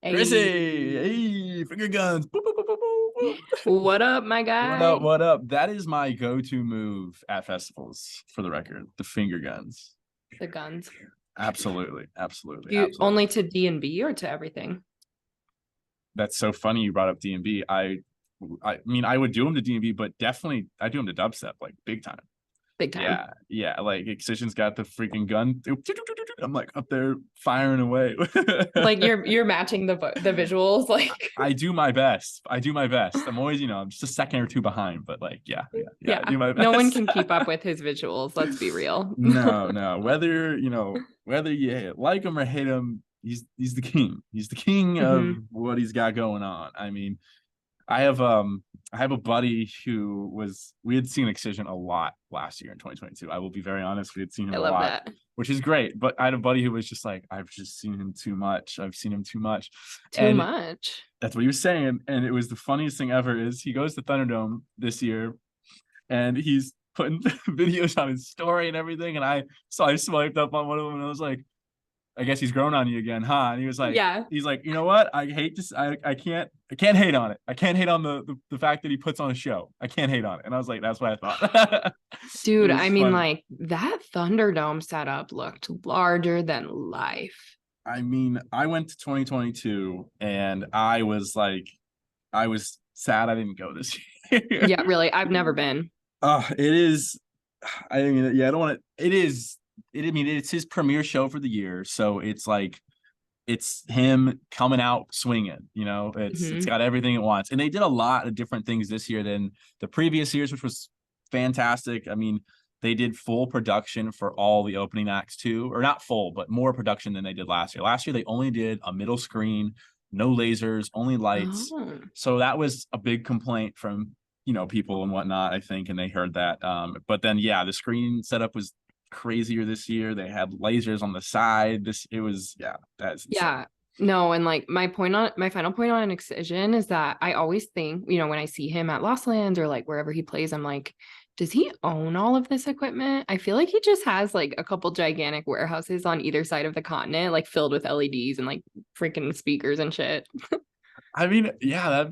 Chrissy, Hey, hey, finger guns. Boop, boop, boop, boop, boop, boop. what up, my What up? guy? What up? That is my go-to move at festivals, for the record. The finger guns. The guns. Absolutely, absolutely, You absolutely. only to D&B or to everything? That's so funny you brought up D&B. I mean, I would do them to D&B, but definitely I do them to dubstep, like big time. Big time. Yeah. Like Excision's got the freaking gun. I'm like up there firing away. Like you're matching the visuals, like I do my best. I do my best. I'm always, I'm just a second or two behind, but like, yeah, I yeah. do my No one best. can keep up with his visuals, let's be real. No. Whether you like him or hate him, he's the king. He's the king of hmm what he's got going on. I mean, I have um I have a buddy who was we had seen Excision a lot last year in 2022. I will be very honest, we had seen him I a love lot, that. which is great. But I had a buddy who was just like, I've just seen him too much. I've seen him too much. Too And much. that's what he was saying. And it was the funniest thing ever is he goes to Thunderdome this year and he's putting videos on his story and everything. And I swiped up on one of them and I was like, I guess he's grown on you again, huh? And Yeah. he's like, you know what? I can't hate on it. I can't hate on the fact that he puts on a show. I can't hate on it. And I was like, that's what I thought. It Dude, I was mean, funny. like that Thunderdome setup looked larger than life. I mean, I went to 2022 and I was sad I didn't go this year. Yeah, really. I've never been. It is. I mean, yeah, I don't want to. It is. I mean, it's his premiere show for the year, so it's like it's him coming out swinging. It's hmm got everything it wants, and they did a lot of different things this year than the previous years, which was fantastic. I mean, they did full production for all the opening acts too, or not full, but more production than they did last year. Last year they only did a middle screen, no lasers, only lights. Oh. So that was a big complaint from people and whatnot, I think, and they heard that. But then yeah, the screen setup was crazier this year. They had lasers on the side. It was, yeah, that's insane. Yeah. No, and like my final point on an Excision is that I always think, when I see him at Lost Lands or like wherever he plays, I'm like, does he own all of this equipment? I feel like he just has like a couple gigantic warehouses on either side of the continent, like filled with LEDs and like freaking speakers and shit. I mean, yeah,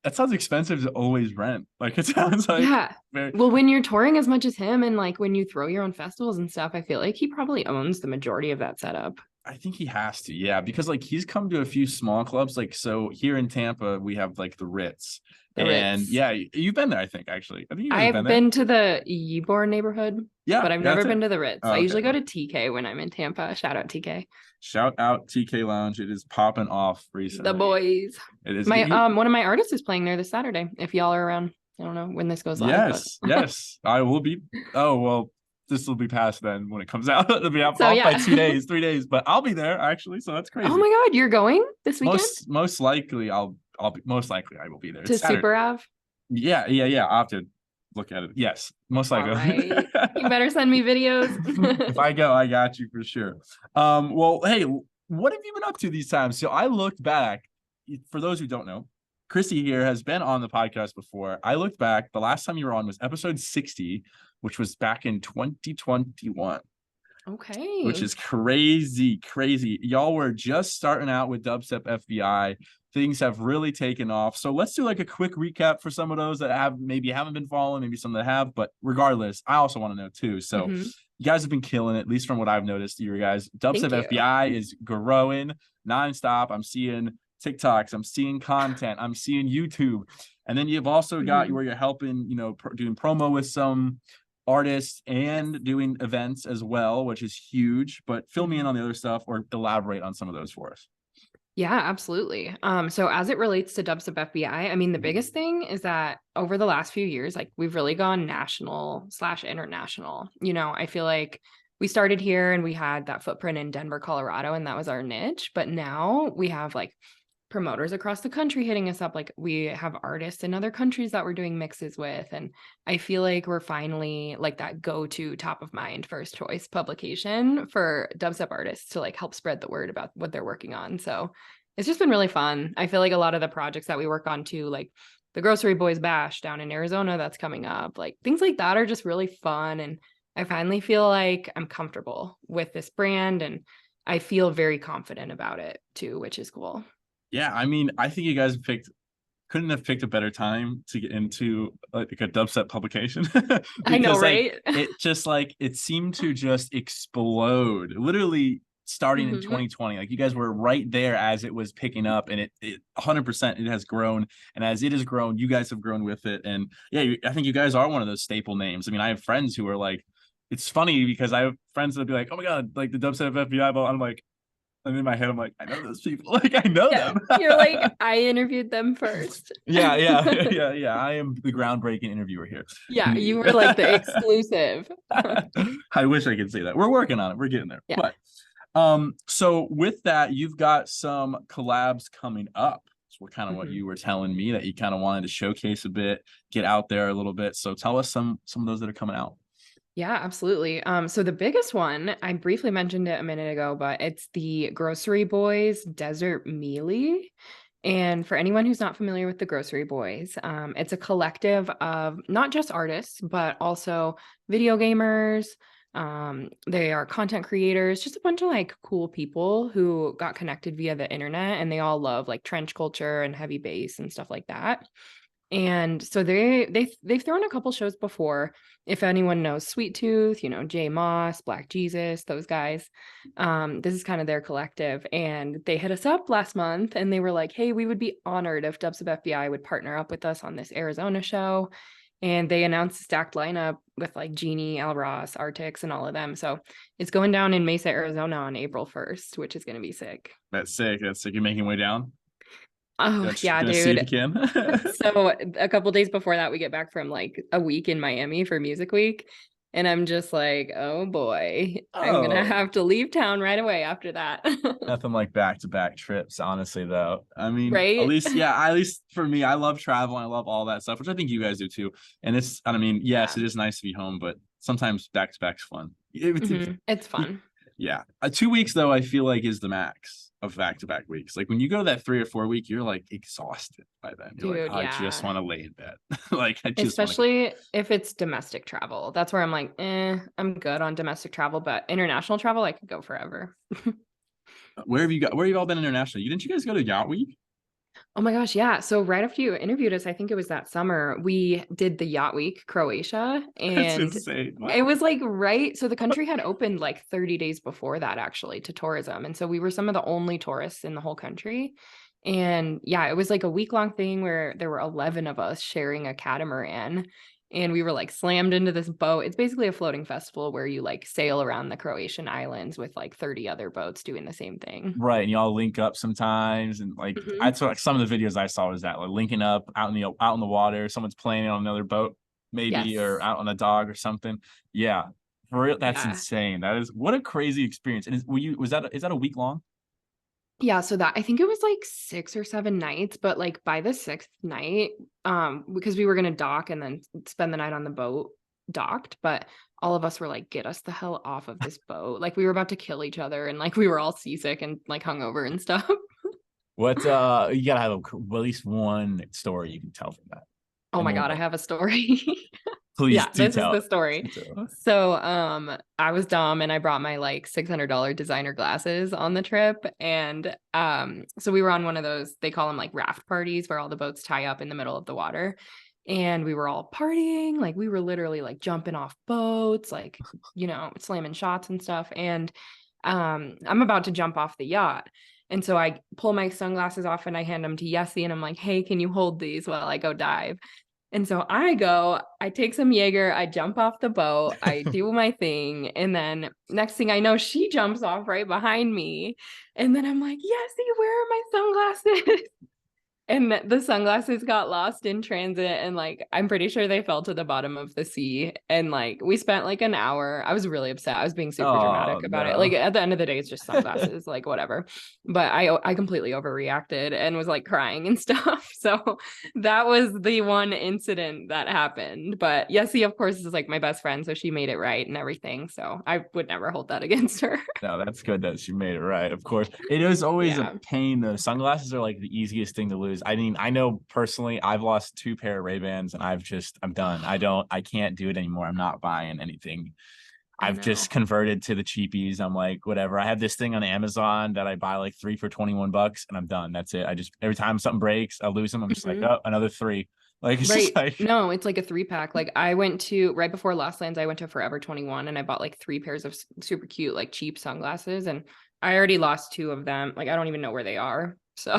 that sounds expensive to always rent. Like it sounds like Yeah. very. Well, when you're touring as much as him and like when you throw your own festivals and stuff, I feel like he probably owns the majority of that setup. I think he has to, yeah, because like he's come to a few small clubs. Like so here in Tampa, we have like the Ritz, The and Ritz. yeah, you've been there. I think actually, I think you guys have been I've there. been to the Ybor neighborhood, Yeah, but I've yeah, never that's it. been to the Ritz. Oh, I okay. usually go Okay. to TK when I'm in Tampa. Shout out TK. Shout out TK Lounge. It is popping off The recently. boys. It is My you. one of my artists is playing there this Saturday. If y'all are around. I don't know when this goes live, but Yes. I will be. Oh well, this will be past then when it comes out. It'll be so off by yeah. 2 days, 3 days, but I'll be there actually. So that's Oh crazy. my God, you're going this weekend Most likely I'll be most likely I will be there. to It's Saturday. Super Ave? Yeah. I'll have to look at it. Yes, most All likely. right. You better send me videos. If I go, I got you for sure. Well, hey, what have you been up to these times? So I looked back. For those who don't know, Chrissy here has been on the podcast before. I looked back. The last time you were on was episode 60, which was back in 2021, which Okay. is crazy, crazy. Y'all were just starting out with Dubstep FBI. Things have really taken off. So let's do like a quick recap for some of those that haven't been following, maybe some that have, but regardless, I also want to know too. So hmm you guys have been killing it, at least from what I've noticed. You guys, Thank Dubstep you. FBI is growing nonstop. I'm seeing TikToks, I'm seeing content, I'm seeing YouTube. And then you've also got hmm where you're helping, doing promo with some artists and doing events as well, which is huge. But fill me in hmm on the other stuff or elaborate on some of those for us. Yeah, absolutely. So as it relates to Dubstep FBI, I mean, the biggest thing is that over the last few years, like we've really gone national/international. I feel like we started here and we had that footprint in Denver, Colorado, and that was our niche. But now we have like promoters across the country hitting us up. Like we have artists in other countries that we're doing mixes with. And I feel like we're finally like that go-to top of mind first choice publication for dubstep artists to like help spread the word about what they're working on. So it's just been really fun. I feel like a lot of the projects that we work on too, like the Grocery Boys Bash down in Arizona that's coming up, like things like that are just really fun. And I finally feel like I'm comfortable with this brand and I feel very confident about it too, which is cool. Yeah, I mean, I think you guys couldn't have picked a better time to get into like a dubstep publication I know, because like right? it just like it seemed to just explode literally starting in Mhm. 2020. Like you guys were right there as it was picking up, and it 100% it has grown, and as it has grown you guys have grown with it. And yeah, I think you guys are one of those staple names. I mean, I have friends who are like, it's funny because I have friends that'll be like, oh my god, like the dubstep FBI, but I'm like, and in my head I'm like, I know those people. Like I know Yeah. them. You're like, I interviewed them first. Yeah. I am the groundbreaking interviewer here. Yeah, Me. you were like the exclusive. I wish I could say that. We're working on it. We're getting there. Yeah. But so with that, you've got some collabs coming up. So what kind of what Mhm. you were telling me that you kind of wanted to showcase a bit, get out there a little bit. So tell us some of those that are coming out. Yeah, absolutely. So the biggest one, I briefly mentioned it a minute ago, but it's the Grocery Boys Desert Mealy. And for anyone who's not familiar with the Grocery Boys, it's a collective of not just artists, but also video gamers. They are content creators, just a bunch of like cool people who got connected via the internet, and they all love like trench culture and heavy bass and stuff like that. And so they've thrown a couple shows before. If anyone knows Sweet Tooth, you know, Jay Moss, Black Jesus, those guys. This is kind of their collective. And they hit us up last month and they were like, hey, we would be honored if Dubs of FBI would partner up with us on this Arizona show. And they announced a stacked lineup with like Genie, Al Ross, Artix, and all of them. So it's going down in Mesa, Arizona on April 1st, which is going to be sick. That's sick. That's sick. You're making your way down. Oh, yeah, Gonna see if dude. you can. So a couple days before that, we get back from like a week in Miami for Music Week. And I'm just like, oh boy, I'm gonna Oh, have to leave town right away after that. nothing like back-to-back trips, honestly, though. I mean, at Right? least, yeah, at least for me, I love travel. I love all that stuff, which I think you guys do too. And I mean, yes, Yeah. it is nice to be home, but sometimes back-to-back's fun. It's fun. Yeah. 2 weeks, though, I feel like is the max of back-to-back weeks. Like when you go to that 3 or 4 week, you're like exhausted by then. You're like, Dude, I just yeah. want to lay in bed. Like, I just want to go. Especially if it's domestic travel. That's where I'm like, I'm good on domestic travel, but international travel, I could go forever. Where have you all been internationally? Didn't you guys go to Yacht Week? Oh my gosh, yeah. So right after you interviewed us, I think it was that summer, we did the Yacht Week, Croatia, That's and insane. it Wow. was like right. So the country had opened like 30 days before that actually to tourism. And so we were some of the only tourists in the whole country. And yeah, it was like a week-long thing where there were 11 of us sharing a catamaran. And we were like slammed into this boat. It's basically a floating festival where you like sail around the Croatian islands with like 30 other boats doing the same thing. Right, and y'all link up sometimes, and like I Mhm. saw like, some of the videos I saw was that like linking up out in the water, someone's playing on another boat, maybe, or Yes. out on a dog or something. Yeah, for real, that's Yeah. insane. That is what a crazy experience. And is that a week long? Yeah, so that I think it was like 6 or 7 nights, but, like, by the 6th night, because we were gonna dock and then spend the night on the boat docked, but all of us were like, "Get us the hell off of this boat." Like, we were about to kill each other and, like, we were all seasick and, like, hungover and stuff. What you gotta have at least one story you can tell from that, Oh and my then god, I have a story. please Yeah, do this is the tell. story. Do tell. So, I was dumb and I brought my like $600 designer glasses on the trip. And so we were on one of those, they call them like raft parties where all the boats tie up in the middle of the water. And we were all partying, like we were literally like jumping off boats, like, you know, slamming shots and stuff. And I'm about to jump off the yacht. And so I pull my sunglasses off and I hand them to Yessie and I'm like, hey, can you hold these while I go dive? And so I take some Jaeger, I jump off the boat, I do my thing, and then next thing I know, she jumps off right behind me. And then I'm like, Yessie, where are my sunglasses? And the sunglasses got lost in transit, and like I'm pretty sure they fell to the bottom of the sea. And like we spent like an hour. I was really upset. I was being super Oh dramatic about it. Like no. at the end of the day, it's just sunglasses, like whatever. But I completely overreacted and was like crying and stuff. So that was the one incident that happened. But Yessie, of course, is like my best friend, so she made it right and everything. So I would never hold that against her. No, that's good that she made it right. Of course, it is always a Yeah. pain. The sunglasses are like the easiest thing to lose. I mean, I know personally, I've lost 2 pair of Ray-Bans, and I'm done. I can't do it anymore. I'm not buying anything. I I've know. just converted to the cheapies. I'm like, whatever. I have this thing on Amazon that I buy like 3 for $21 and I'm done. That's it. I just every time something breaks, I lose them. I'm just like, Mhm. oh, another 3. Like it's just Right. like No, it's like a 3-pack. Like I went to right before Lost Lands, I went to Forever 21 and I bought like 3 pairs of super cute, like cheap sunglasses. And I already lost 2 of them. Like I don't even know where they are. So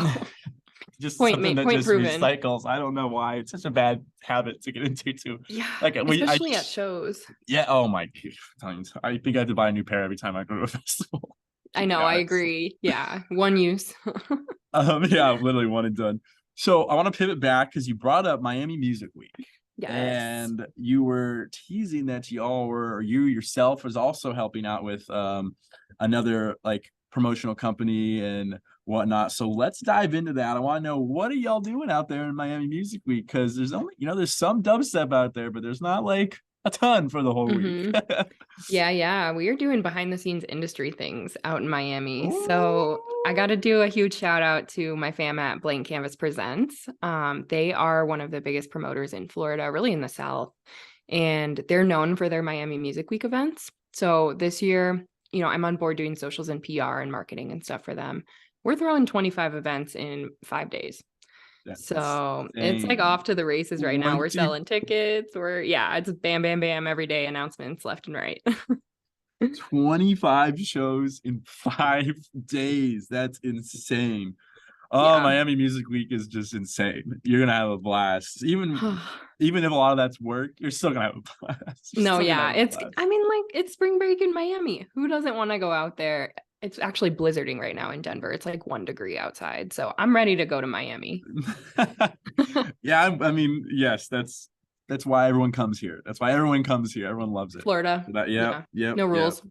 just point something made, that point just proven. recycles. I don't know why. It's such a bad habit to get into too. Yeah. Like I Especially at shows. yeah, oh my I think I have to buy a new pair every time I go to a festival, to I be know, I honest. agree. Yeah. One use. Yeah, literally one and done. So I want to pivot back because you brought up Miami Music Week Yes. and you were teasing that y'all were, or you yourself was also helping out with another like promotional company and whatnot. So let's dive into that. I want to know, what are y'all doing out there in Miami Music Week? Because there's only, there's some dubstep out there, but there's not like a ton for the whole week. Hmm. Yeah. We are doing behind the scenes industry things out in Miami. So I got to Ooh. do a huge shout out to my fam at Blank Canvas Presents. They are one of the biggest promoters in Florida, really in the South. And they're known for their Miami Music Week events. So this year, I'm on board doing socials and PR and marketing and stuff for them. We're throwing 25 events in 5 days. That's So it's like insane. off to the races right now. We're 20 selling tickets. It's bam, bam, bam every day, announcements left and right. 25 shows in 5 days. That's insane. Oh, Yeah. Miami Music Week is just insane. You're gonna have a blast. Even if a lot of that's work, you're still gonna have a blast. You're No, still gonna yeah. have a blast. Like it's spring break in Miami. Who doesn't want to go out there? It's actually blizzarding right now in Denver. It's like 1 degree outside. So I'm ready to go to Miami. Yeah, I mean, yes, that's why everyone comes here. That's why everyone comes here. Everyone loves it. Florida. Yep, Yeah. yep, No yep. rules.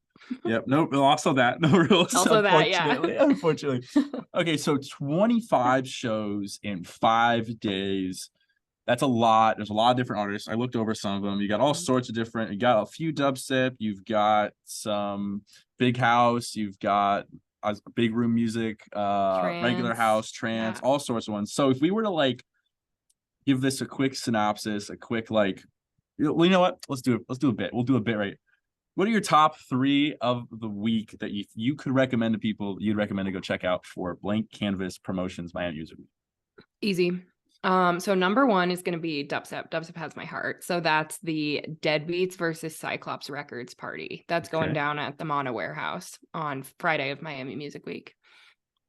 Yep. Nope. Also that. No rules. Also that, yeah. Unfortunately. Unfortunately. Okay. So 25 shows in 5 days. That's a lot. There's a lot of different artists. I looked over some of them. You got all sorts of different. You got a few dubstep. You've got some big house. You've got big room music, regular Trance. house, trance, Yeah. all sorts of ones. So if we were to like give this a quick synopsis, a quick like, well, you know what? Let's do it. Let's do a bit. We'll do a bit right. What are your top 3 of the week that you could recommend to people you'd recommend to go check out for Blank Canvas Promotions Miami Music Week? Easy. So number 1 is going to be dubstep. Dubstep has my heart. So that's the Deadbeats versus Cyclops Records party. That's going Okay. down at the Mana Warehouse on Friday of Miami Music Week.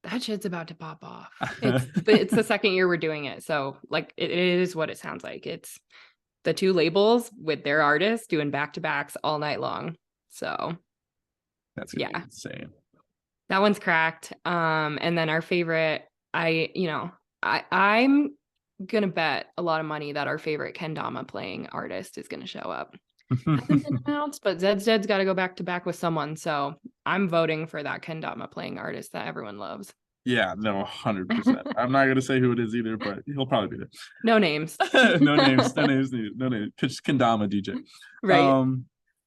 That shit's about to pop off. It's the second year we're doing it. So like it is what it sounds like. It's the 2 labels with their artists doing back-to-backs all night long. So That's gonna be yeah, insane. that one's cracked. And then our favorite, I'm gonna bet a lot of money that our favorite kendama playing artist is gonna show up. Hasn't been announced, but Zed's got to go back to back with someone. So I'm voting for that kendama playing artist that everyone loves. Yeah, no, 100%. I'm not gonna say who it is either, but he'll probably be No names. there. No names, no names needed. No names. Pitch Kendama DJ. Right.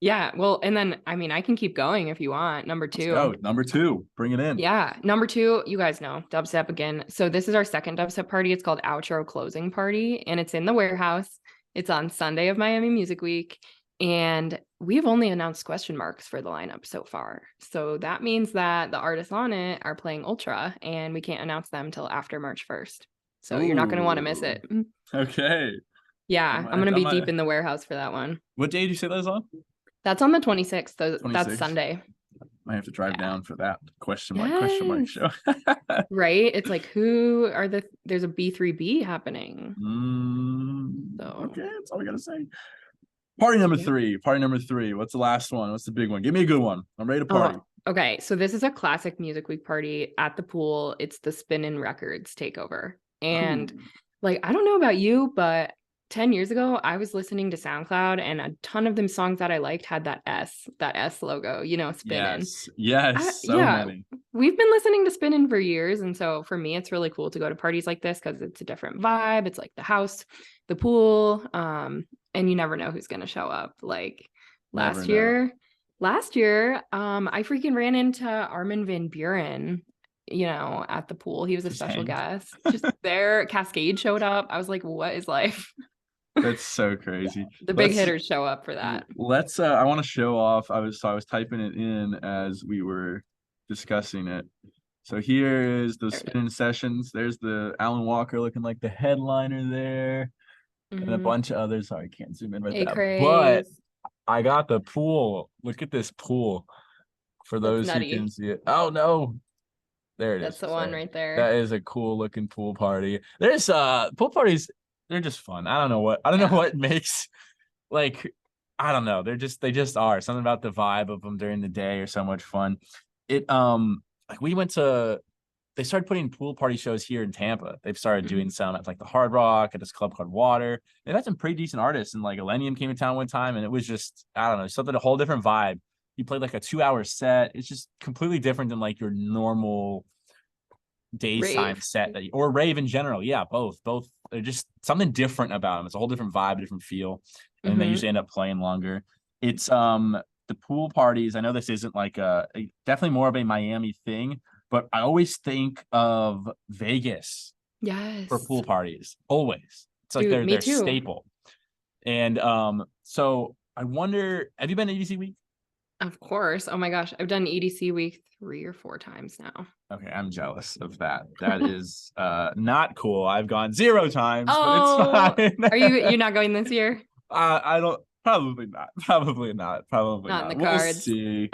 Yeah. Well, and then I can keep going if you want. Number Let's 2. go. Number 2. Bring it in. Yeah. Number 2, you guys know dubstep again. So this is our second dubstep party. It's called Outro Closing Party, and it's in the warehouse. It's on Sunday of Miami Music Week. And we've only announced question marks for the lineup so far. So that means that the artists on it are playing Ultra, and we can't announce them till after March 1st. So you're not going to want to miss Ooh. it. Okay. Yeah, I'm going to be deep in the warehouse for that one. What day did you say that was on? That's on the 26th. So that's 26th. Sunday. I have to drive down for that question mark Yes. show. Right? It's like, there's a B3B happening. So Okay, that's all we gotta say. Party number 3. Party number 3. What's the last one? What's the big one? Give me a good one. I'm ready to party. Okay, so this is a classic Music Week party at the pool. It's the Spinnin' Records takeover. And like, I don't know about you, but 10 years ago, I was listening to SoundCloud and a ton of them songs that I liked had that S logo, spinning. Yes, so many. We've been listening to spinning for years. And so for me, it's really cool to go to parties like this because it's a different vibe. It's like the house, the pool, and you never know who's going to show up. Like last year, I freaking ran into Armin van Buren, at the pool. He was a special guest. Just there, Cascade showed up. I was like, what is life? That's so crazy. The big Let's hitters show up for that. let's I want to show off. I was typing it in as we were discussing it. So here is the There it spinning sessions. There's the Alan Walker looking like the headliner there, is. and a bunch of others. Sorry, I can't zoom in with A that. But craze. I got the pool. Look at this pool for That's those who can nutty. see it. Oh no, there it That's is. the one Sorry. right there. That is a cool looking pool party. There's pool parties, they're just fun. I don't know Yeah. what makes like I don't know. They just are. Something about the vibe of them during the day are so much fun. It like we went to they started putting pool party shows here in Tampa. They've started doing Mhm. some at like the Hard Rock at this club called Water. They've had some pretty decent artists, and like Elenium came to town one time, and it was just I don't know something a whole different vibe. He played like a 2 hour set. It's just completely different than like your normal daytime Rave. set that or rave in general. Yeah, both. They're just something different about them. It's a whole different vibe, different feel, and they Hmm. usually end up playing longer. It's the pool parties. I know this isn't like definitely more of a Miami thing, but I always think of Vegas for Yes. pool parties. Always. It's like Dude, me their too. staple. And so I wonder, have you been to EDC week? Of course. Oh my gosh. I've done EDC week 3 or 4 times now. Okay, I'm jealous of that. That is not cool. I've gone 0 times, but it's Oh, fine. you're not going this year? I don't probably not. Probably not. Probably Not in the not. We'll cards. see.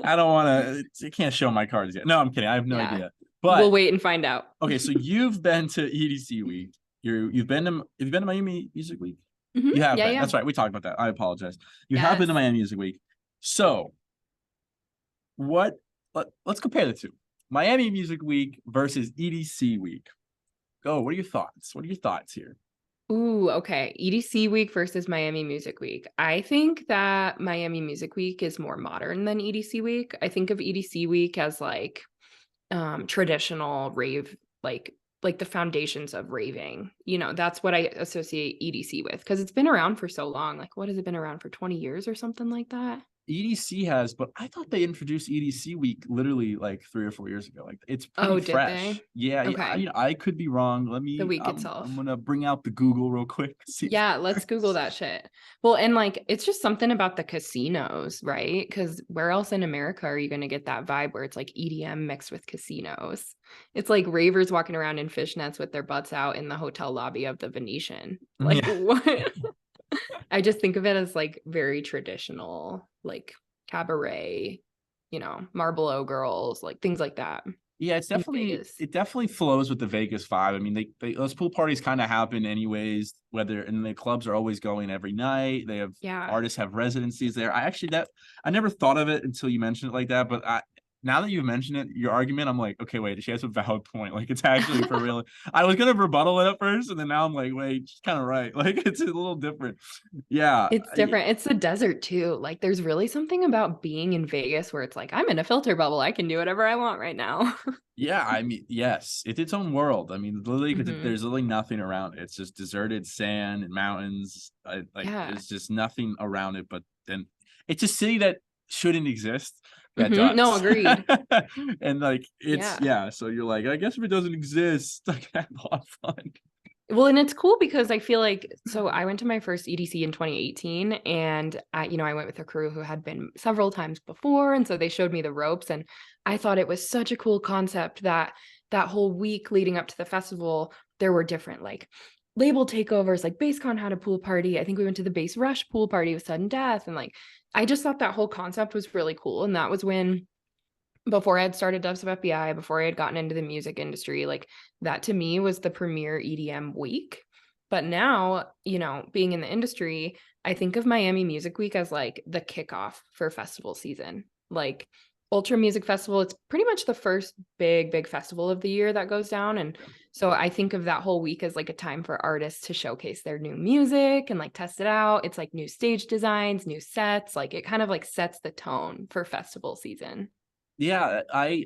I don't want to you can't show my cards yet. No, I'm kidding. I have no Yeah. idea. We'll But wait and find out. okay, so you've been to EDC week. Have you been to Miami Music Week? Hmm. You have Yeah, been. yeah. That's right. We talked about that. I apologize. You have been to Yes. Miami Music Week. So what let's compare the two. Miami Music Week versus EDC week. Go. What are your thoughts? What are your thoughts here? Ooh, okay. EDC week versus Miami Music Week. I think that Miami Music Week is more modern than EDC week. I think of EDC week as like traditional rave, like the foundations of raving. That's what I associate EDC with because it's been around for so long. Like what has it been around for 20 years or something like that? EDC has, but I thought they introduced EDC week literally like 3 or 4 years ago. Like it's pretty Oh, did they? fresh. Yeah, yeah. Okay. I could be wrong. The week I'm itself. gonna bring out the Google real quick. See if Yeah, let's Google that shit. Well, and like it's just something about the casinos, right? Because where else in America are you going to get that vibe where it's like EDM mixed with casinos? It's like ravers walking around in fishnets with their butts out in the hotel lobby of the Venetian. Like yeah. what? I just think of it as like very traditional, like cabaret, Marlboro girls, like things like that Yeah, in Vegas. it definitely flows with the Vegas vibe. I mean, they those pool parties kind of happen anyways, whether and the clubs are always going every night. They have Yeah. artists have residencies there. I never thought of it until you mentioned it like that, but now that you've mentioned it, your argument, I'm like, okay, wait, she has a valid point. Like it's actually for real. I was gonna rebuttal it at first, and then now I'm like, wait, she's kind of right. Like it's a little different. Yeah, It's different. It's the desert too. Like there's really something about being in Vegas where it's like, I'm in a filter bubble. I can do whatever I want right now. yeah. I mean, yes, it's its own world. I mean, literally, Hmm. there's literally nothing around it. It's just deserted sand and mountains. Like Yeah. there's just nothing around it. But then it's a city that shouldn't exist that Hmm. No, does. agreed. And like it's Yeah. yeah. So you're like, I guess if it doesn't exist, I can have a lot of fun. Well, and it's cool because I feel like so I went to my first EDC in 2018 and I went with a crew who had been several times before and so they showed me the ropes and I thought it was such a cool concept that whole week leading up to the festival there were different like label takeovers like BassCon had a pool party. I think we went to the Bass Rush pool party with Sudden Death and like I just thought that whole concept was really cool and that was when before I had started Dubs of FBI, before I had gotten into the music industry, like that to me was the premier EDM week. But now, being in the industry, I think of Miami Music Week as like the kickoff for festival season. Like Ultra Music Festival, it's pretty much the first big festival of the year that goes down. And so I think of that whole week as like a time for artists to showcase their new music and like test it out. It's like new stage designs, new sets, like it kind of like sets the tone for festival season. Yeah, I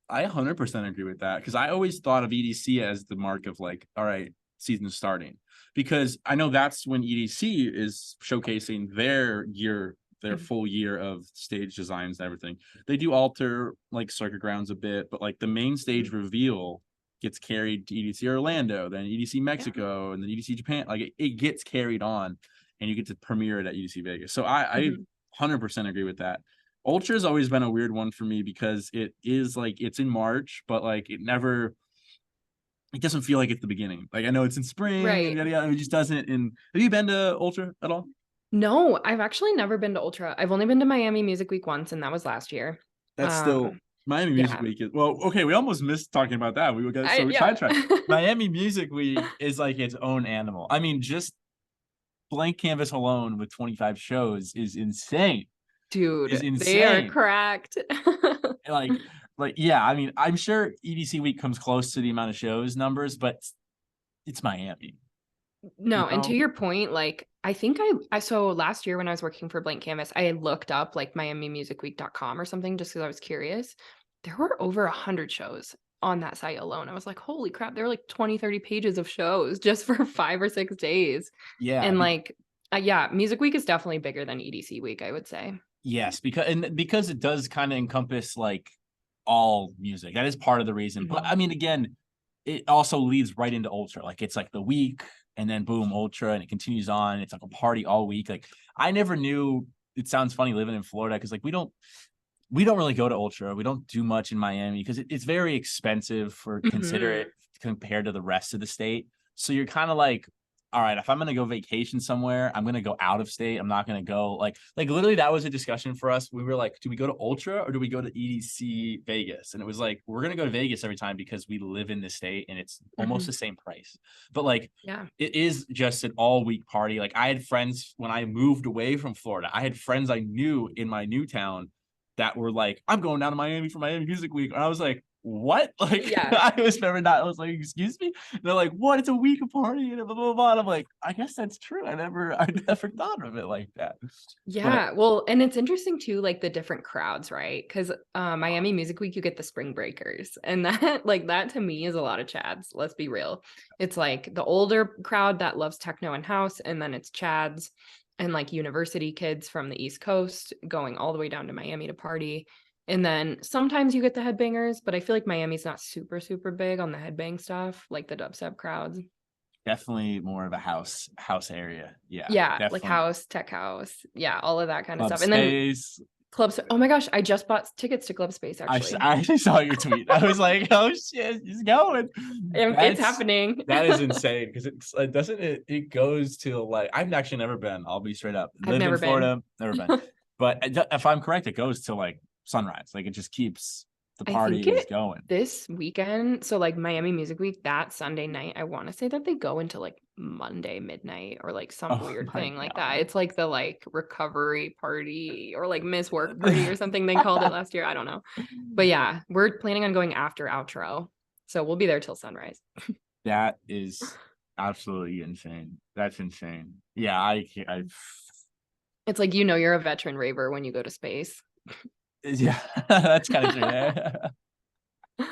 100% agree with that because I always thought of EDC as the mark of like, all right, season's starting because I know that's when EDC is showcasing their full year of stage designs and everything. They do alter like circuit grounds a bit, but like the main stage reveal gets carried to EDC Orlando, then EDC Yeah. Mexico, and then EDC Japan. Like it gets carried on, and you get to premiere it at EDC Vegas. So I 100% agree with that. Ultra's always been a weird one for me because it is like it's in March, but like it doesn't feel like it's the beginning. Like I know it's in spring and Right. yada, yada, it just doesn't. And have you been to Ultra at all? No, I've actually never been to Ultra. I've only been to Miami Music Week once, and that was last year. That's still Miami Music Yeah. Week is well, okay. We almost missed talking about that. We got so Yeah. sidetracked. Miami Music Week is like its own animal. I mean, just blank canvas alone with 25 shows is insane. Dude, they are cracked. like yeah, I mean, I'm sure EDC Week comes close to the amount of shows numbers, but it's Miami. No, You and to know? your point, like I think I so last year when I was working for Blank Canvas, I looked up like miamimusicweek.com or something just because I was curious. There were over 100 shows on that site alone. I was like, holy crap, there were like 20, 30 pages of shows just for 5 or 6 days. Yeah. And like yeah, Music Week is definitely bigger than EDC Week, I would say. Yes, because it does kind of encompass like all music. That is part of the reason. But I mean, again, it also leads right into Ultra. Like it's like the week and then boom, Ultra, and it continues on. It's like a party all week. Like I never knew. It sounds funny living in Florida because like we don't really go to Ultra. We don't do much in Miami because it's very expensive for considerate compared to the rest of the state. So you're kind of like, all right, if I'm gonna go vacation somewhere, I'm gonna go out of state. I'm not gonna go like literally that was a discussion for us. We were like, do we go to Ultra or do we go to EDC Vegas? And it was like, we're gonna go to Vegas every time because we live in the state and it's almost the same price. But like, yeah, it is just an all week party. Like I had friends when I moved away from Florida. I had friends I knew in my new town that were like, I'm going down to Miami for Miami Music Week. And I was like, what? Like, yeah. I was never not. I was like, excuse me. And they're like, what? It's a week of party and blah blah blah. And I'm like, I guess that's true. I never thought of it like that. Yeah, well, and it's interesting too, like the different crowds, right? Because Miami Music Week, you get the spring breakers, and that, like, that to me is a lot of Chads. Let's be real. It's like the older crowd that loves techno and house, and then it's Chads and like university kids from the East Coast going all the way down to Miami to party. And then sometimes you get the headbangers, but I feel like Miami's not super, super big on the headbang stuff, like the dubstep crowds. Definitely more of a house area. Yeah, Yeah, like definitely. house, tech house. Yeah, all of that kind of Club stuff. And then Space. Club. Oh my gosh, I just bought tickets to Club Space actually. I actually saw your tweet. I was like, oh shit, he's going. It's happening. That is insane because it doesn't it goes to like I've actually never been. I'll be straight up. I've Lived never in Florida, been. never been. But if I'm correct, it goes to like sunrise. Like it just keeps the party is going. This weekend, so like Miami Music Week, that Sunday night, I want to say that they go into like Monday midnight or like some weird thing like that. It's like the like recovery party or like miss work party or something they called it last year. I don't know. But yeah, we're planning on going after outro. So we'll be there till sunrise. That is absolutely insane. That's insane. Yeah, I It's like, you're a veteran raver when you go to space. yeah, that's kind of true.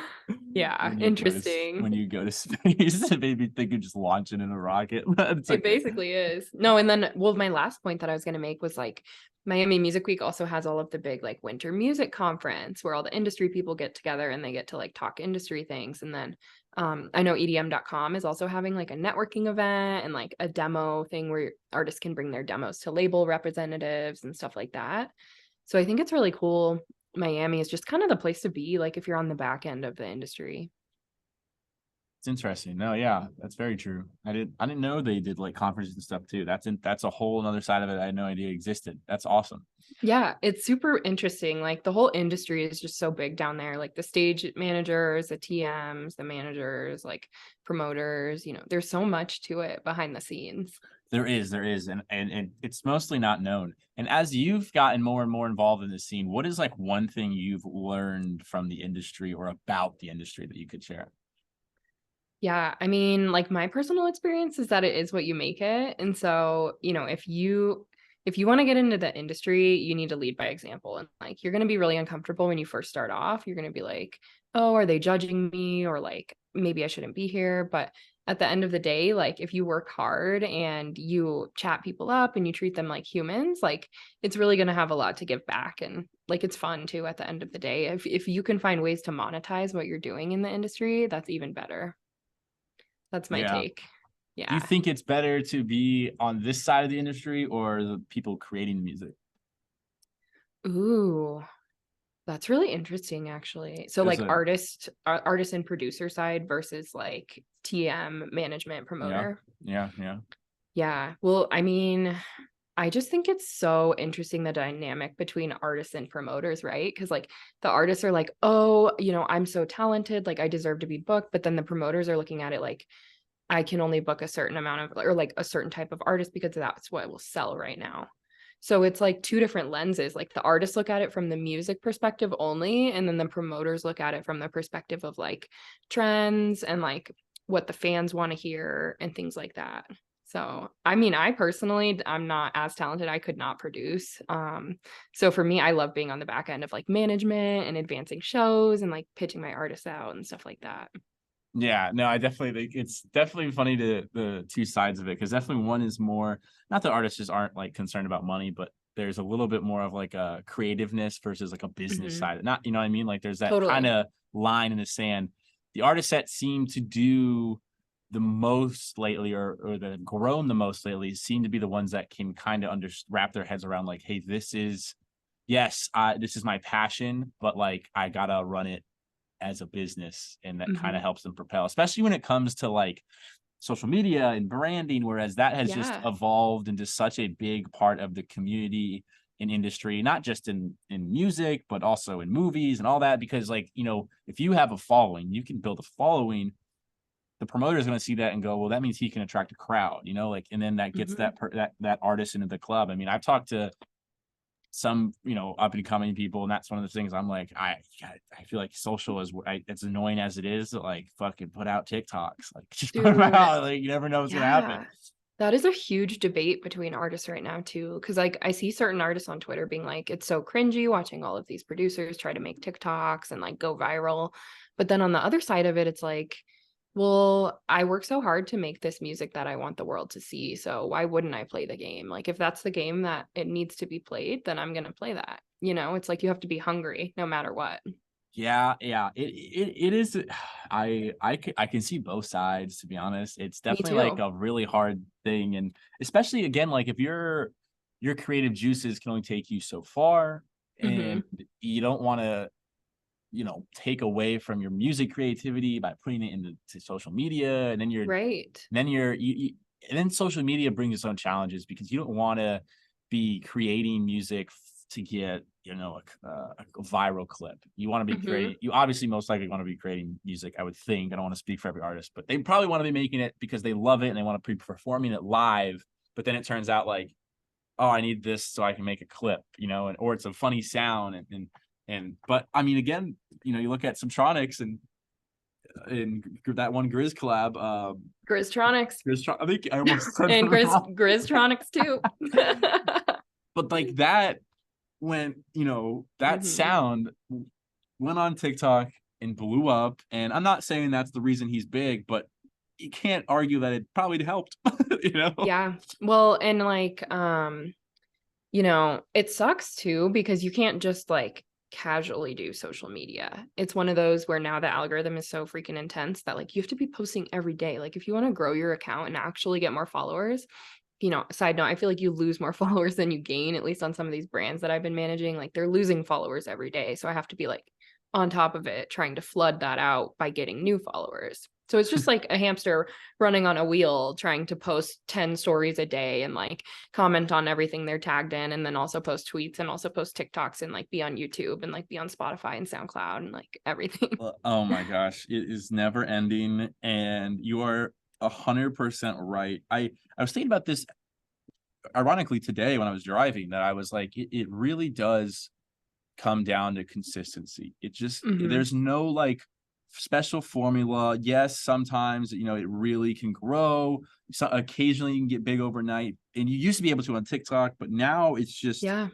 Yeah, interesting. When you go to space, it made me think of just launching in a rocket. It basically is. No, and then, well, my last point that I was going to make was like Miami Music Week also has all of the big like winter music conference where all the industry people get together and they get to like talk industry things. And then I know EDM.com is also having like a networking event and like a demo thing where artists can bring their demos to label representatives and stuff like that. So I think it's really cool. Miami is just kind of the place to be, like if you're on the back end of the industry. It's interesting. No, yeah, that's very true. I didn't know they did like conferences and stuff too. That's a whole another side of it I had no idea existed. That's awesome. Yeah, it's super interesting. Like the whole industry is just so big down there. Like the stage managers, the TMs, the managers, like promoters, there's so much to it behind the scenes. There is, and it's mostly not known. And as you've gotten more and more involved in this scene, what is like one thing you've learned from the industry or about the industry that you could share? Yeah, I mean, like my personal experience is that it is what you make it. And so, if you want to get into the industry, you need to lead by example. And like you're going to be really uncomfortable when you first start off. You're going to be like, "Oh, are they judging me?" or like maybe I shouldn't be here, but at the end of the day, like if you work hard and you chat people up and you treat them like humans, like it's really going to have a lot to give back. And like it's fun too at the end of the day. If you can find ways to monetize what you're doing in the industry, that's even better. That's my Yeah. take. Do you Yeah. think it's better to be on this side of the industry or the people creating the music? Ooh, that's really interesting actually. So There's like a artist and producer side versus like TM management yeah, promoter. yeah, yeah. Yeah. Well, I mean, I just think it's so interesting the dynamic between artists and promoters, right? Because like the artists are like, oh, I'm so talented, like I deserve to be booked. But then the promoters are looking at it like, I can only book a certain amount of, or like a certain type of artist because that's what will sell right now. So it's like two different lenses. Like the artists look at it from the music perspective only, and then the promoters look at it from the perspective of like trends and like what the fans want to hear and things like that. So, I mean, I personally, I'm not as talented. I could not produce. So for me, I love being on the back end of like management and advancing shows and like pitching my artists out and stuff like that. Yeah, no, I definitely think it's definitely funny to the two sides of it because definitely one is more not that artists just aren't like concerned about money, but there's a little bit more of like a creativeness versus like a business Hmm. side. Not, you know what I mean? Like there's that kind Totally. of line in the sand. The artists that seem to do the most lately or that have grown the most lately seem to be the ones that can kind of wrap their heads around like, hey, this is yes, this is my passion, but like I gotta run it as a business, and that kind Hmm. of helps them propel, especially when it comes to like social media and branding, whereas that has just Yeah. evolved into such a big part of the community and industry, not just in music, but also in movies and all that. Because like, if you have a following, you can build a following. The promoter is going to see that and go, well, that means he can attract a crowd, like, and then that gets Hmm. that artist into the club. I mean, I've talked to some up and coming people, and that's one of the things I'm like, I feel like social is it's annoying as it is, like fucking put out TikToks, like just put them Dude, out, like you never know what's gonna happen. yeah. That is a huge debate between artists right now too. Cause like I see certain artists on Twitter being like, it's so cringy watching all of these producers try to make TikToks and like go viral. But then on the other side of it, it's like, well, I work so hard to make this music that I want the world to see. So why wouldn't I play the game? Like if that's the game that it needs to be played, then I'm gonna play that. It's like you have to be hungry no matter what. Yeah, yeah, it is. I can see both sides, to be honest. It's Me definitely like too. a really hard thing, and especially again, like if your creative juices can only take you so far, and Hmm. you don't want to take away from your music creativity by putting it into social media, and then Right. and then social media brings its own challenges because you don't want to be creating music to get a viral clip. You want to be Hmm. creating, you obviously most likely want to be creating music, I would think. I don't want to speak for every artist, but they probably want to be making it because they love it and they want to be performing it live. But then it turns out like, oh, I need this so I can make a clip, and or it's a funny sound, but I mean, again, you look at Subtronics and in that one Grizz collab, Grizztronics. I think I almost said it And wrong. Grizztronics too. But like that went, that Hmm. sound went on TikTok and blew up. And I'm not saying that's the reason he's big, but you can't argue that it probably helped, you know? Yeah. Well, and like it sucks too because you can't just like casually do social media. It's one of those where now the algorithm is so freaking intense that like you have to be posting every day. Like if you want to grow your account and actually get more followers, side note, I feel like you lose more followers than you gain, at least on some of these brands that I've been managing. Like they're losing followers every day. So I have to be like on top of it, trying to flood that out by getting new followers. So it's just like a hamster running on a wheel, trying to post 10 stories a day and like comment on everything they're tagged in, and then also post tweets and also post TikToks and like be on YouTube and like be on Spotify and SoundCloud and like everything. Oh my gosh, it is never ending. And you are 100% right. I was thinking about this ironically today when I was driving, that I was like, it really does come down to consistency. It just Hmm. there's no like special formula. Yes, sometimes it really can grow. So occasionally you can get big overnight, and you used to be able to on TikTok, but now it's just Yeah.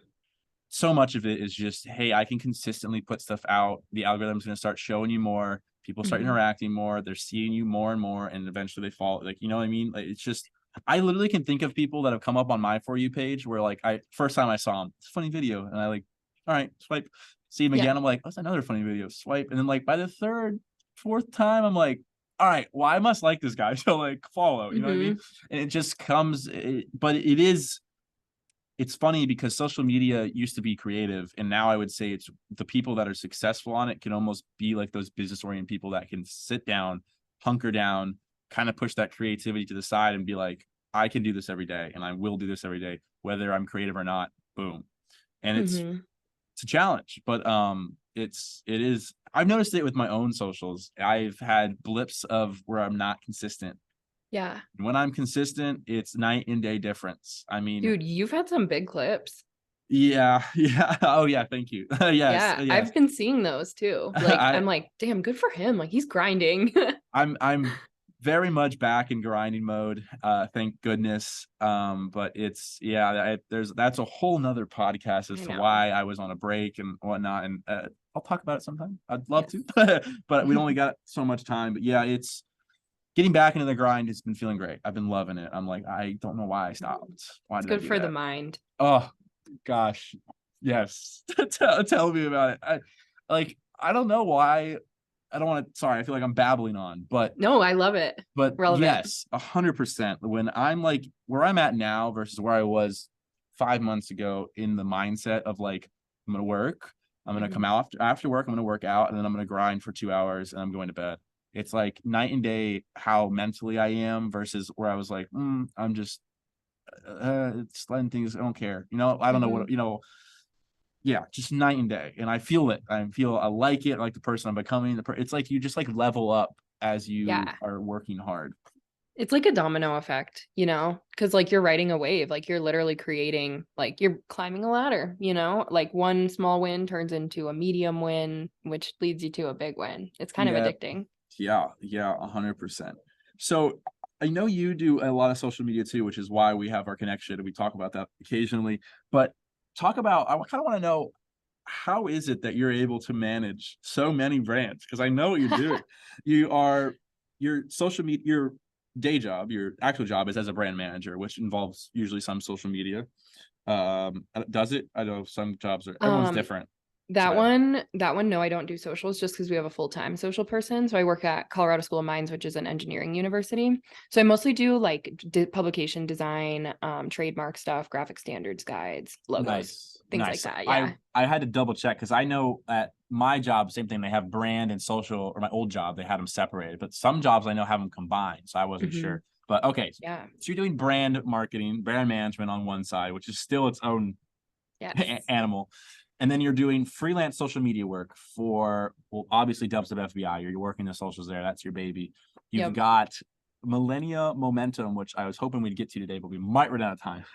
so much of it is just, hey, I can consistently put stuff out. The algorithm's going to start showing you more. People start interacting more. They're seeing you more and more, and eventually they fall. Like, you know what I mean? Like, it's just, I literally can think of people that have come up on my For You page where like first time I saw them, it's a funny video, and I like, all right, swipe, see him Yeah. again. I'm like, that's another funny video, swipe, and then like by the third, fourth time, I'm like, all right, well, I must like this guy, so like follow. You know what I mean? And it just comes, but it's funny because social media used to be creative, and now I would say it's the people that are successful on it can almost be like those business oriented people that can sit down, hunker down, kind of push that creativity to the side and be like, I can do this every day, and I will do this every day, whether I'm creative or not. Boom. And it's a challenge, but it is. I've noticed it with my own socials. I've had blips of where I'm not consistent. Yeah. When I'm consistent, it's night and day difference. I mean, Dude, you've had some big clips. yeah. Oh yeah, thank you. Yes, Yeah, yes. I've been seeing those too. Like, I I'm like, damn, good for him. Like, he's grinding. I'm very much back in grinding mode. Thank goodness. But it's that's a whole nother podcast as I to know. why I was on a break and whatnot. And I'll talk about it sometime. I'd love Yes. to, but we only got so much time. But yeah, it's getting back into the grind has been feeling great. I've been loving it. I'm like, I don't know why I stopped. Why It's did I good do for the that? mind. Oh gosh, yes. Tell me about it. I don't know why. I don't want to. Sorry, I feel like I'm babbling on, No, I love it. but Relevant. yes, 100%. When I'm like where I'm at now versus where I was 5 months ago, in the mindset of like I'm gonna work, I'm gonna come out after work, I'm gonna work out, and then I'm gonna grind for 2 hours, and I'm going to bed. It's like night and day how mentally I am versus where I was like, I'm just it's letting things. I don't care. I don't know what. Yeah, just night and day, and I feel it. I like it. I like the person I'm becoming. It's like you just like level up as you Yeah. are working hard. It's like a domino effect, because like you're riding a wave, like you're literally creating, like you're climbing a ladder, like one small win turns into a medium win, which leads you to a big win. It's kind of Yeah, addicting. yeah, 100%. So I know you do a lot of social media too, which is why we have our connection and we talk about that occasionally. But talk about, I kind of want to know, how is it that you're able to manage so many brands? Because I know what you're doing. Your social media, your day job, your actual job is as a brand manager, which involves usually some social media. Does it? I know some jobs everyone's Um, different. That So one, no, I don't do socials just because we have a full-time social person. So I work at Colorado School of Mines, which is an engineering university. So I mostly do like publication design, trademark stuff, graphic standards guides, logos, things like nice. that. I Yeah. I had to double check because I know at my job, same thing. They have brand and social, or my old job, they had them separated, but some jobs I know have them combined. So I wasn't sure. But okay, Yeah. so you're doing brand marketing, brand management on one side, which is still its own Yes. animal. And then you're doing freelance social media work for, well, obviously Dubs of FBI. You're working the socials there. That's your baby. You've Yep. got Millennia Momentum, which I was hoping we'd get to today, but we might run out of time.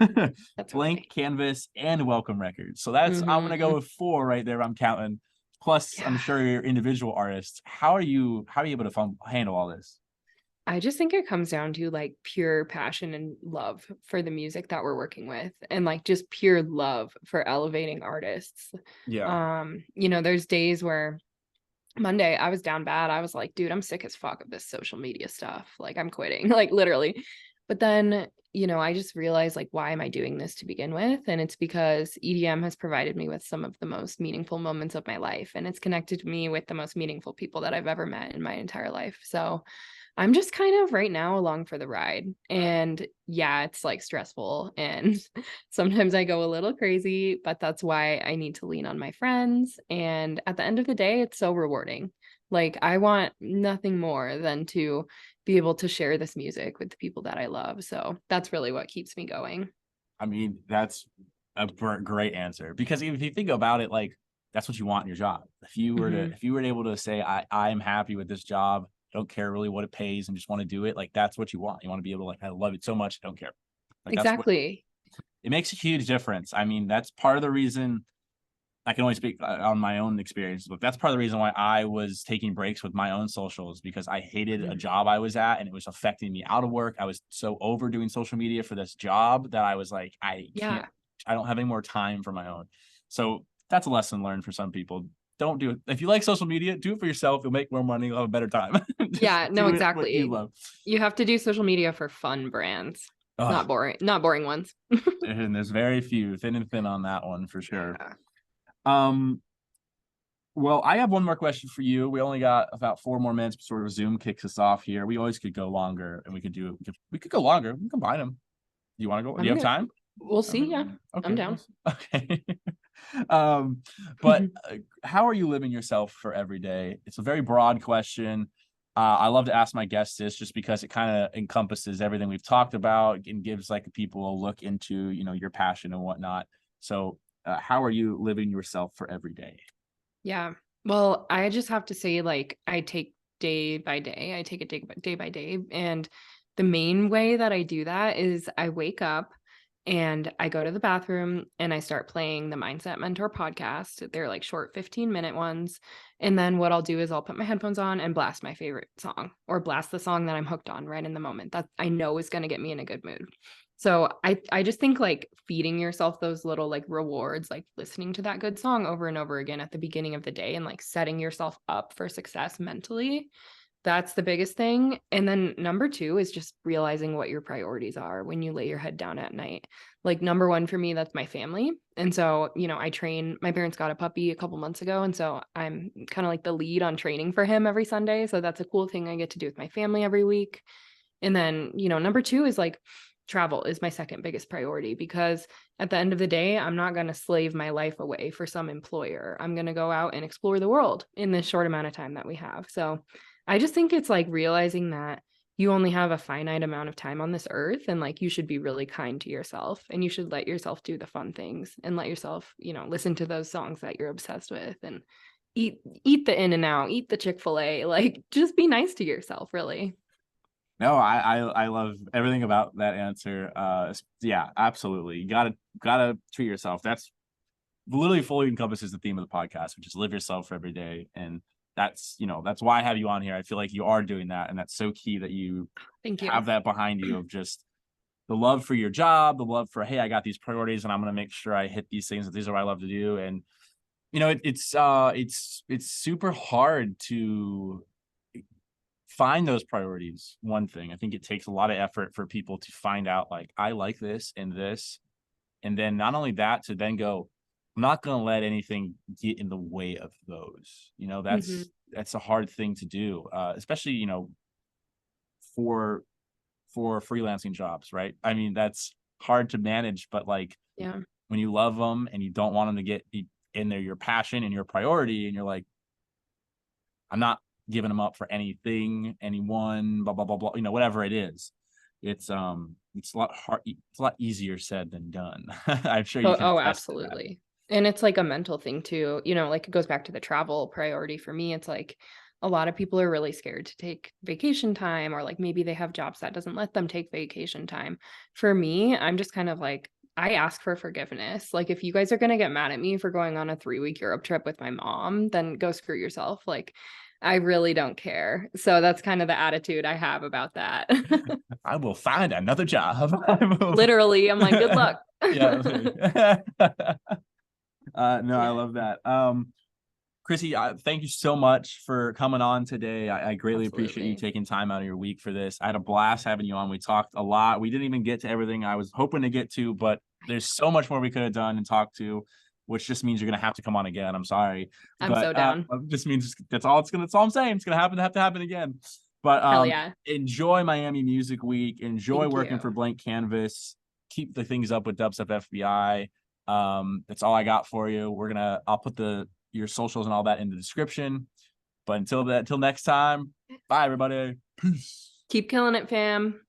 That's Blank okay. Canvas and Welcome Records. So I'm gonna go with 4 right there. I'm counting. Plus, I'm Yeah. sure you're individual artists. How are you able to handle all this? I just think it comes down to like pure passion and love for the music that we're working with, and like just pure love for elevating artists. Yeah. There's days where Monday I was down bad. I was like, dude, I'm sick as fuck of this social media stuff. Like I'm quitting, like literally. But then, I just realized like, why am I doing this to begin with? And it's because EDM has provided me with some of the most meaningful moments of my life. And it's connected me with the most meaningful people that I've ever met in my entire life. So I'm just kind of right now along for the ride. And yeah, it's like stressful and sometimes I go a little crazy, but that's why I need to lean on my friends. And at the end of the day, it's so rewarding. Like I want nothing more than to be able to share this music with the people that I love. So that's really what keeps me going. I mean, that's a great answer, because if you think about it, like that's what you want in your job. If you were able to say, I'm happy with this job, don't care really what it pays, and just want to do it, like that's what you want. You want to be able to, like, I love it so much, I don't care. Like that's what Exactly. it makes a huge difference. I mean, that's part of the reason. I can only speak on my own experience, but that's part of the reason why I was taking breaks with my own socials, because I hated a job I was at and it was affecting me out of work. I was so overdoing social media for this job that I was like, I Yeah. don't have any more time for my own. So that's a lesson learned for some people. don't do it. If you like social media, do it for yourself. You'll make more money. You'll have a better time. Yeah, no, Do it what exactly. you love. You have to do social media for fun brands, not Oh, boring ones. and there's very few, thin and thin on that one for sure. Yeah. Um, well, I have one more question for you. We only got about 4 more minutes before Zoom kicks us off here. We always could go longer, and we could go longer. We can combine them. Do you want to go? Do you have time? We'll see. Yeah, Okay. I'm down. Okay. But how are you living yourself for every day? It's a very broad question. I love to ask my guests this just because it kind of encompasses everything we've talked about and gives like people a look into, your passion and whatnot. So, how are you living yourself for every day? Yeah. Well, I just have to say, like, I take day by day. I take it day by day. And the main way that I do that is I wake up and I go to the bathroom and I start playing the Mindset Mentor podcast. They're like short 15-minute ones. And then what I'll do is I'll put my headphones on and blast my favorite song or blast the song that I'm hooked on right in the moment that I know is going to get me in a good mood. So I just think like feeding yourself those little like rewards, like listening to that good song over and over again at the beginning of the day and like setting yourself up for success mentally. That's the biggest thing. And then number 2 is just realizing what your priorities are when you lay your head down at night. Like number 1 for me, that's my family. And so, I train, my parents got a puppy a couple months ago. And so I'm kind of like the lead on training for him every Sunday. So that's a cool thing I get to do with my family every week. And then, number 2 is like travel is my second biggest priority because at the end of the day, I'm not going to slave my life away for some employer. I'm going to go out and explore the world in this short amount of time that we have. So I just think it's like realizing that you only have a finite amount of time on this earth and like you should be really kind to yourself and you should let yourself do the fun things and let yourself, listen to those songs that you're obsessed with and eat the In-N-Out, eat the Chick-fil-A, like just be nice to yourself, really. No, I love everything about that answer. Yeah, absolutely. You gotta treat yourself. That's literally fully encompasses the theme of the podcast, which is live yourself every day. And that's why I have you on here. I feel like you are doing that, and that's so key that you Thank you. have that behind you of just the love for your job, the love for, hey, I got these priorities and I'm gonna make sure I hit these things. These are what I love to do. And it's super hard to find those priorities. One thing, I think it takes a lot of effort for people to find out, like, I like this and this, and then not only that, to then go, I'm not going to let anything get in the way of those. That's a hard thing to do, especially for freelancing jobs, right? I mean, that's hard to manage, but like, Yeah. when you love them and you don't want them to get in there, your passion and your priority, and you're like, I'm not giving them up for anything, anyone, blah blah blah blah. Whatever it is, it's a lot hard. It's a lot easier said than done. I'm sure you can Oh, attest to that. absolutely. And it's like a mental thing too. Like it goes back to the travel priority for me. It's like a lot of people are really scared to take vacation time, or like maybe they have jobs that doesn't let them take vacation time. For me, I'm just kind of like, I ask for forgiveness. Like if you guys are going to get mad at me for going on a 3-week Europe trip with my mom, then go screw yourself. Like I really don't care. So that's kind of the attitude I have about that. I will find another job. Literally, I'm like, good luck. Yeah. No, I love that. Chrissy, thank you so much for coming on today. I greatly appreciate you taking time out of your week for this. I had a blast having you on. We talked a lot. We didn't even get to everything I was hoping to get to, but there's so much more we could have done and talked to, which just means you're gonna have to come on again. I'm sorry, I'm so down. Just means that's all I'm saying. It's gonna have to happen again. But Hell yeah. enjoy Miami Music Week. Enjoy Thank working you. for Blank Canvas. Keep the things up with BabsLyfe FBI. That's all I got for you. I'll put your socials and all that in the description. But until next time, bye everybody. Peace. Keep killing it, fam.